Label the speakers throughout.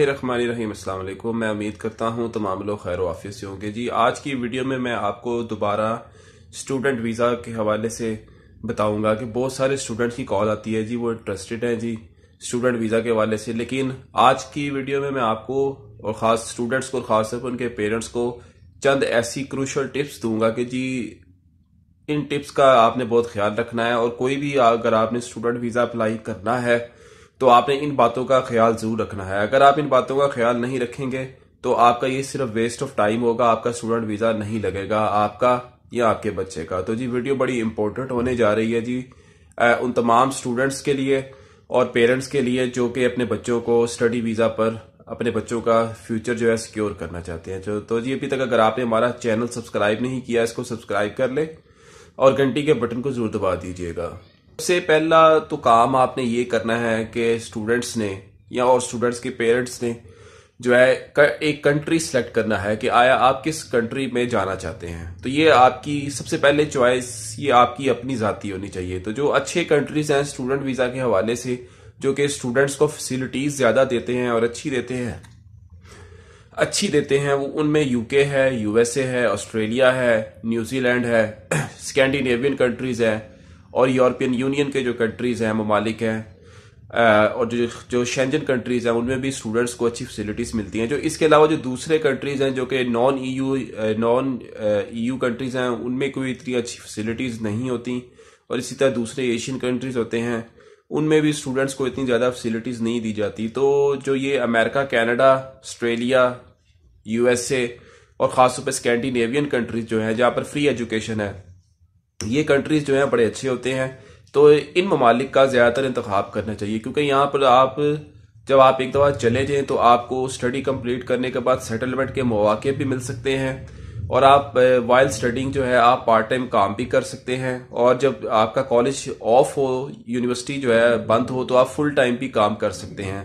Speaker 1: रहीम अस्सलाम वालेकुम। मैं उम्मीद करता हूँ तमाम लोग खैर वाफियत से होंगे जी। आज की वीडियो में मैं आपको दोबारा स्टूडेंट वीज़ा के हवाले से बताऊंगा कि बहुत सारे स्टूडेंट्स की कॉल आती है जी, वो इंटरेस्टेड हैं जी स्टूडेंट वीज़ा के हवाले से। लेकिन आज की वीडियो में मैं आपको और ख़ास स्टूडेंट्स को, खासतौर पर उनके पेरेंट्स को चंद ऐसी क्रूशल टिप्स दूंगा कि जी इन टिप्स का आपने बहुत ख्याल रखना है। और कोई भी अगर आपने स्टूडेंट वीज़ा अप्लाई करना है तो आपने इन बातों का ख्याल जरूर रखना है। अगर आप इन बातों का ख्याल नहीं रखेंगे तो आपका ये सिर्फ वेस्ट ऑफ टाइम होगा, आपका स्टूडेंट वीज़ा नहीं लगेगा, आपका या आपके बच्चे का। तो जी वीडियो बड़ी इंपॉर्टेंट होने जा रही है जी उन तमाम स्टूडेंट्स के लिए और पेरेंट्स के लिए जो कि अपने बच्चों को स्टडी वीज़ा पर अपने बच्चों का फ्यूचर जो है सिक्योर करना चाहते हैं। तो जी अभी तक अगर आपने हमारा चैनल सब्सक्राइब नहीं किया, इसको सब्सक्राइब कर ले और घंटी के बटन को जरूर दबा दीजिएगा। सबसे पहला तो काम आपने ये करना है कि स्टूडेंट्स ने या और स्टूडेंट्स के पेरेंट्स ने जो है एक कंट्री सेलेक्ट करना है कि आया आप किस कंट्री में जाना चाहते हैं। तो ये आपकी सबसे पहले चॉइस ये आपकी अपनी जाती होनी चाहिए। तो जो अच्छे कंट्रीज हैं स्टूडेंट वीज़ा के हवाले से, जो कि स्टूडेंट्स को फैसिलिटीज ज़्यादा देते हैं और अच्छी देते हैं वो उनमें यूके है, यूएसए है, ऑस्ट्रेलिया है, न्यूजीलैंड है, स्कैंडिनेवियन कंट्रीज है और यूरोपियन यूनियन के जो कंट्रीज हैं, ममालिक हैं और जो शेंजन कंट्रीज हैं उनमें भी स्टूडेंट्स को अच्छी फैसिलिटीज मिलती हैं। जो इसके अलावा जो दूसरे कंट्रीज हैं जो कि नॉन ईयू कंट्रीज हैं उनमें कोई इतनी अच्छी फैसिलिटीज नहीं होती। और इसी तरह दूसरे एशियन कंट्रीज होते हैं उनमें भी स्टूडेंट्स को इतनी ज़्यादा फैसिलिटीज नहीं दी जाती। तो जो ये अमेरिका, कनाडा, ऑस्ट्रेलिया, यूएसए और ख़ासतौर पर स्कैंडिनेवियन कंट्रीज जो हैं जहाँ पर फ्री एजुकेशन है, ये कंट्रीज जो हैं बड़े अच्छे होते हैं। तो इन ममालिक का ज़्यादातर इंतखाब करना चाहिए क्योंकि यहाँ पर जब आप एक दफ़ा चले जाएं तो आपको स्टडी कंप्लीट करने के बाद सेटलमेंट के मौके भी मिल सकते हैं और आप वाइल स्टडिंग जो है आप पार्ट टाइम काम भी कर सकते हैं। और जब आपका कॉलेज ऑफ हो, यूनिवर्सिटी जो है बंद हो, तो आप फुल टाइम भी काम कर सकते हैं।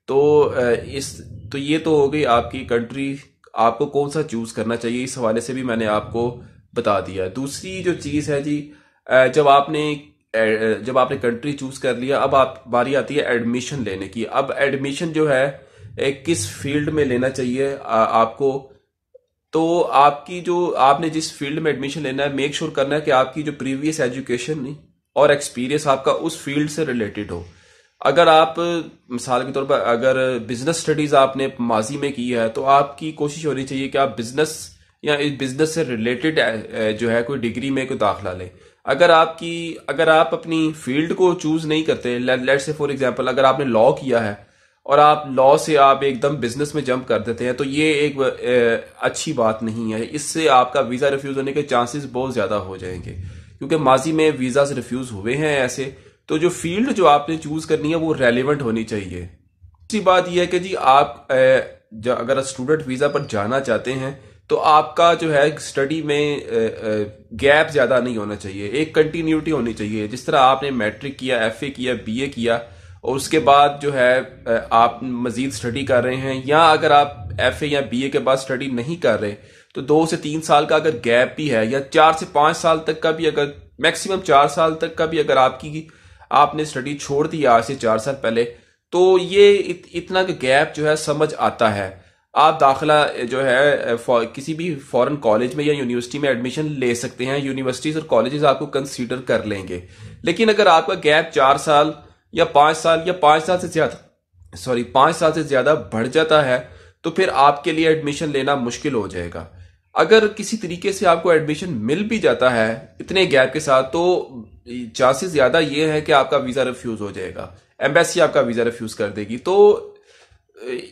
Speaker 1: तो ये तो हो गई आपकी कंट्री, आपको कौन सा चूज करना चाहिए इस हवाले से भी मैंने आपको बता दिया। दूसरी जो चीज़ है जी, जब आपने कंट्री चूज कर लिया, अब बारी आती है एडमिशन लेने की। अब एडमिशन जो है किस फील्ड में लेना चाहिए आपको, तो आपकी जो आपने जिस फील्ड में एडमिशन लेना है मेक श्योर करना है कि आपकी जो प्रीवियस एजुकेशन और एक्सपीरियंस आपका उस फील्ड से रिलेटेड हो। अगर आप मिसाल के तौर पर अगर बिजनेस स्टडीज आपने माजी में की है तो आपकी कोशिश होनी चाहिए कि आप बिजनेस या इस बिजनेस से रिलेटेड जो है कोई डिग्री में कोई दाखिला लें। अगर आप अपनी फील्ड को चूज नहीं करते, लेट्स से फॉर एग्जांपल अगर आपने लॉ किया है और आप लॉ से आप एकदम बिजनेस में जंप कर देते हैं तो ये एक अच्छी बात नहीं है। इससे आपका वीजा रिफ्यूज होने के चांसेस बहुत ज्यादा हो जाएंगे क्योंकि माजी में वीजा रिफ्यूज हुए हैं ऐसे। तो जो फील्ड जो आपने चूज करनी है वो रेलिवेंट होनी चाहिए। दूसरी बात यह है कि जी आप अगर स्टूडेंट वीजा पर जाना चाहते हैं तो आपका जो है स्टडी में गैप ज्यादा नहीं होना चाहिए, एक कंटिन्यूटी होनी चाहिए। जिस तरह आपने मैट्रिक किया, एफए किया, बीए किया और उसके बाद जो है आप मजीद स्टडी कर रहे हैं, या अगर आप एफए या बीए के बाद स्टडी नहीं कर रहे तो 2 से 3 साल का अगर गैप भी है या 4 से 5 साल तक का भी, अगर मैक्सिमम 4 साल तक का भी अगर आपने स्टडी छोड़ दी आज से 4 साल पहले, तो ये इतना गैप जो है समझ आता है। आप दाखिला जो है किसी भी फॉरेन कॉलेज में या यूनिवर्सिटी में एडमिशन ले सकते हैं, यूनिवर्सिटीज और कॉलेजेस आपको कंसीडर कर लेंगे। लेकिन अगर आपका गैप 4 साल या 5 साल या 5 साल से ज्यादा बढ़ जाता है तो फिर आपके लिए एडमिशन लेना मुश्किल हो जाएगा। अगर किसी तरीके से आपको एडमिशन मिल भी जाता है इतने गैप के साथ तो चांसेस ज्यादा ये है कि आपका वीजा रिफ्यूज हो जाएगा, एम्बेसी आपका वीजा रिफ्यूज कर देगी। तो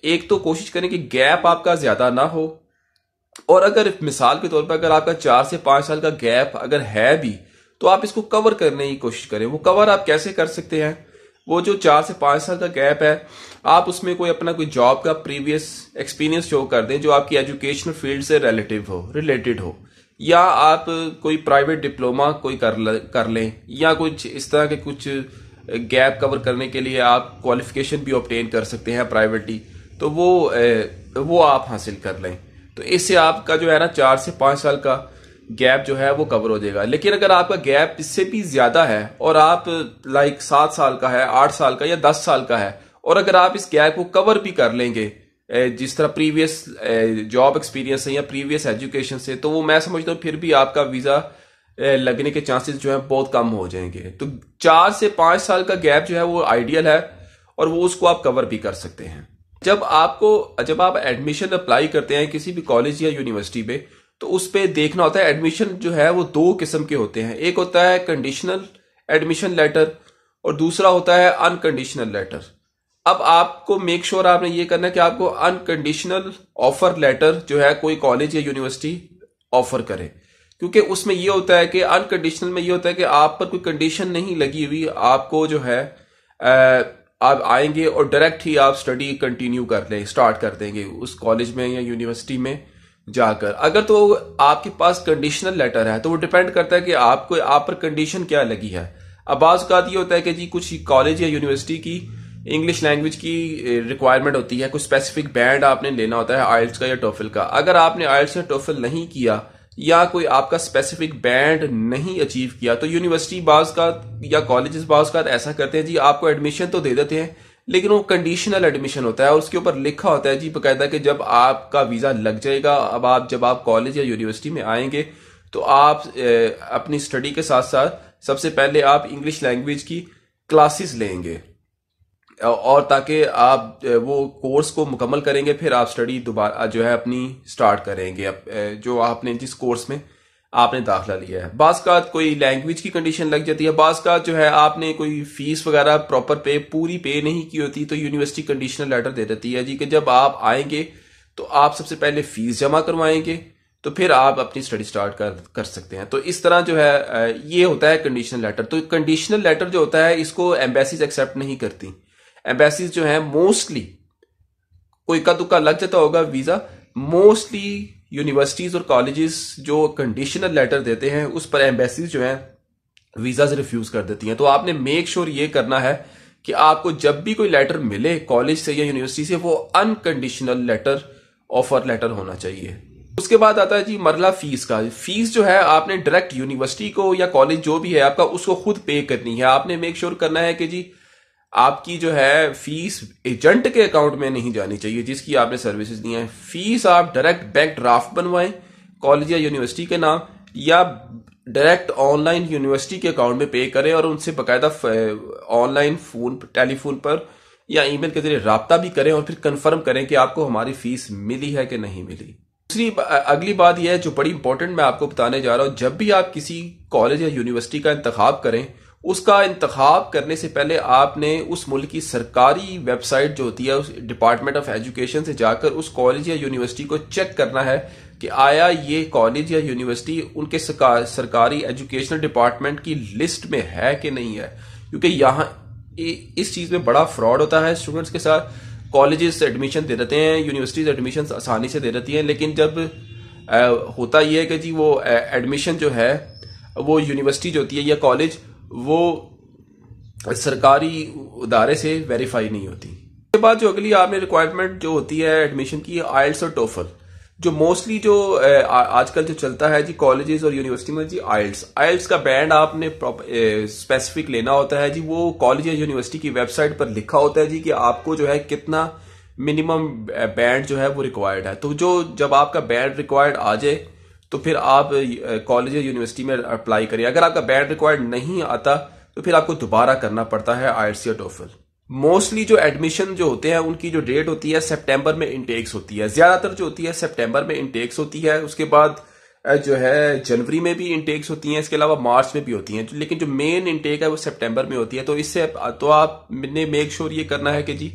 Speaker 1: एक तो कोशिश करें कि गैप आपका ज्यादा ना हो, और अगर मिसाल के तौर पर अगर आपका 4 से 5 साल का गैप अगर है भी तो आप इसको कवर करने की कोशिश करें। वो कवर आप कैसे कर सकते हैं, वो जो 4 से 5 साल का गैप है आप उसमें कोई जॉब का प्रीवियस एक्सपीरियंस शो कर दें जो आपकी एजुकेशनल फील्ड से रिलेटेड हो, या आप कोई प्राइवेट डिप्लोमा कोई कर लें, या कुछ इस तरह के कुछ गैप कवर करने के लिए आप क्वालिफिकेशन भी ऑब्टेन कर सकते हैं प्राइवेटली, तो वो आप हासिल कर लें। तो इससे आपका जो है ना 4 से 5 साल का गैप जो है वो कवर हो जाएगा। लेकिन अगर आपका गैप इससे भी ज्यादा है और आप 7 साल का है, 8 साल का या 10 साल का है, और अगर आप इस गैप को कवर भी कर लेंगे जिस तरह प्रीवियस जॉब एक्सपीरियंस है या प्रीवियस एजुकेशन से, तो वो मैं समझता हूँ फिर भी आपका वीजा लगने के चांसेस जो है बहुत कम हो जाएंगे। तो 4 से 5 साल का गैप जो है वो आइडियल है और वो उसको आप कवर भी कर सकते हैं। जब आप एडमिशन अप्लाई करते हैं किसी भी कॉलेज या यूनिवर्सिटी पे, तो उस पे देखना होता है एडमिशन जो है वो 2 किस्म के होते हैं। एक होता है कंडीशनल एडमिशन लेटर और दूसरा होता है अनकंडीशनल लेटर। अब आपको मेक श्योर आपने ये करना है कि आपको अनकंडीशनल ऑफर लेटर जो है कोई कॉलेज या यूनिवर्सिटी ऑफर करे, क्योंकि उसमें ये होता है कि अनकंडीशनल में ये होता है कि आप पर कोई कंडीशन नहीं लगी हुई, आपको जो है आप आएंगे और डायरेक्ट ही आप स्टडी कंटिन्यू स्टार्ट कर देंगे उस कॉलेज में या यूनिवर्सिटी में जाकर। अगर तो आपके पास कंडीशनल लेटर है तो वो डिपेंड करता है कि आप पर कंडीशन क्या लगी है। अब बाज़ औक़ात ये होता है कि जी कुछ कॉलेज या यूनिवर्सिटी की इंग्लिश लैंग्वेज की रिक्वायरमेंट होती है, कुछ स्पेसिफिक बैंड आपने लेना होता है आइल्स का या टोफल का। अगर आपने आइल्स या टोफल नहीं किया या कोई आपका स्पेसिफिक बैंड नहीं अचीव किया, तो यूनिवर्सिटी बाज़ का या कॉलेजेस बाज़ का ऐसा करते हैं जी आपको एडमिशन तो दे देते हैं लेकिन वो कंडीशनल एडमिशन होता है और उसके ऊपर लिखा होता है जी बाकायदा कि जब आपका वीजा लग जाएगा, जब आप कॉलेज या यूनिवर्सिटी में आएंगे तो आप अपनी स्टडी के साथ साथ सबसे पहले आप इंग्लिश लैंग्वेज की क्लासेस लेंगे और ताकि आप वो कोर्स को मुकम्मल करेंगे, फिर आप स्टडी दोबारा जो है अपनी स्टार्ट करेंगे जो आपने जिस कोर्स में आपने दाखिला लिया है। बाज़ का कोई लैंग्वेज की कंडीशन लग जाती है, बाज़ का जो है आपने कोई फीस वगैरह प्रॉपर पूरी पे नहीं की होती, तो यूनिवर्सिटी कंडीशनल लेटर दे देती है जी कि जब आप आएंगे तो आप सबसे पहले फीस जमा करवाएंगे तो फिर आप अपनी स्टडी स्टार्ट कर सकते हैं। तो इस तरह जो है ये होता है कंडीशनल लेटर। तो कंडीशनल लेटर जो होता है इसको एम्बेसीज एक्सेप्ट नहीं करती। एम्बेसीज जो है मोस्टली, कोई का तुक्का लग जाता होगा वीजा, मोस्टली यूनिवर्सिटीज और कॉलेजेस जो कंडीशनल लेटर देते हैं उस पर एम्बेसीज जो है वीजा से रिफ्यूज कर देती हैं। तो आपने मेक श्योर ये करना है कि आपको जब भी कोई लेटर मिले कॉलेज से या यूनिवर्सिटी से वो अनकंडीशनल लेटर, ऑफर लेटर होना चाहिए। उसके बाद आता है जी मरला फीस का। फीस जो है आपने डायरेक्ट यूनिवर्सिटी को या कॉलेज जो भी है आपका उसको खुद पे करनी है। आपने मेक श्योर करना है कि जी आपकी जो है फीस एजेंट के अकाउंट में नहीं जानी चाहिए जिसकी आपने सर्विसेज दी हैं। फीस आप डायरेक्ट बैंक ड्राफ्ट बनवाएं कॉलेज या यूनिवर्सिटी के नाम, या डायरेक्ट ऑनलाइन यूनिवर्सिटी के अकाउंट में पे करें और उनसे बाकायदा ऑनलाइन टेलीफोन पर या ईमेल के जरिए राब्ता भी करें और फिर कंफर्म करें कि आपको हमारी फीस मिली है कि नहीं मिली। दूसरी अगली बात यह है जो बड़ी इंपॉर्टेंट मैं आपको बताने जा रहा हूं, जब भी आप किसी कॉलेज या यूनिवर्सिटी का इंतखाब करें, उसका इंतखाब करने से पहले आपने उस मुल्क की सरकारी वेबसाइट जो होती है उस डिपार्टमेंट ऑफ एजुकेशन से जाकर उस कॉलेज या यूनिवर्सिटी को चेक करना है कि आया ये कॉलेज या यूनिवर्सिटी उनके सरकारी एजुकेशनल डिपार्टमेंट की लिस्ट में है कि नहीं है। क्योंकि यहाँ इस चीज में बड़ा फ्रॉड होता है स्टूडेंट्स के साथ। कॉलेजेस एडमिशन दे देते हैं, यूनिवर्सिटीज एडमिशन आसानी से दे देती हैं, लेकिन जब होता यह है कि जी वो एडमिशन जो है वो यूनिवर्सिटी जो होती है या कॉलेज वो सरकारी इदारे से वेरीफाई नहीं होती। उसके बाद जो अगली आपने रिक्वायरमेंट जो होती है एडमिशन की, आइल्स और टोफल, जो मोस्टली जो आजकल जो चलता है जी कॉलेजेस और यूनिवर्सिटी में जी आइल्स का बैंड आपने स्पेसिफिक लेना होता है जी। वो कॉलेज या यूनिवर्सिटी की वेबसाइट पर लिखा होता है जी कि आपको जो है कितना मिनिमम बैंड जो है वो रिक्वायर्ड है। तो जब आपका बैंड रिक्वायर्ड आ जाए तो फिर आप कॉलेज या यूनिवर्सिटी में अप्लाई करिए। अगर आपका बैंड रिक्वायर्ड नहीं आता तो फिर आपको दोबारा करना पड़ता है आइल्स या टोफल। मोस्टली जो एडमिशन जो होते हैं उनकी जो डेट होती है सितंबर में इनटेक्स होती है, ज्यादातर जो होती है सितंबर में इनटेक्स होती है। उसके बाद जो है जनवरी में भी इनटेक्स होती हैं, इसके अलावा मार्च में भी होती हैं, लेकिन जो मेन इनटेक है वो सितंबर में होती है। तो इससे तो आपने मेक श्योर ये करना है कि जी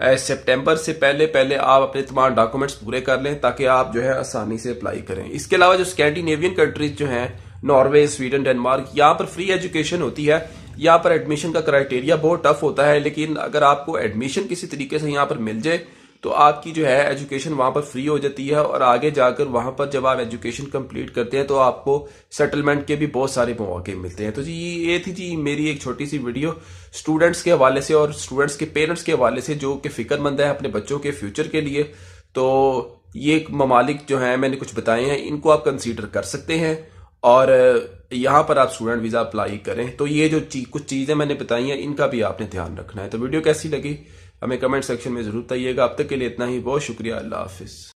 Speaker 1: सितंबर से पहले आप अपने तमाम डॉक्यूमेंट्स पूरे कर लें ताकि आप जो है आसानी से अप्लाई करें। इसके अलावा जो स्कैंडिनेवियन कंट्रीज जो हैं, नॉर्वे, स्वीडन, डेनमार्क, यहाँ पर फ्री एजुकेशन होती है। यहाँ पर एडमिशन का क्राइटेरिया बहुत टफ होता है, लेकिन अगर आपको एडमिशन किसी तरीके से यहाँ पर मिल जाए तो आपकी जो है एजुकेशन वहां पर फ्री हो जाती है और आगे जाकर वहां पर जब आप एजुकेशन कंप्लीट करते हैं तो आपको सेटलमेंट के भी बहुत सारे मौके मिलते हैं। तो जी ये थी जी मेरी एक छोटी सी वीडियो स्टूडेंट्स के हवाले से और स्टूडेंट्स के पेरेंट्स के हवाले से जो कि फिक्रमंद है अपने बच्चों के फ्यूचर के लिए। तो ये ममालिक जो है मैंने कुछ बताए हैं, इनको आप कंसीडर कर सकते हैं और यहाँ पर आप स्टूडेंट वीजा अप्लाई करें। तो ये जो कुछ चीजें मैंने बताई हैं इनका भी आपने ध्यान रखना है। तो वीडियो कैसी लगी हमें कमेंट सेक्शन में जरूर बताइएगा। अब तक के लिए इतना ही, बहुत शुक्रिया। अल्लाह हाफिज।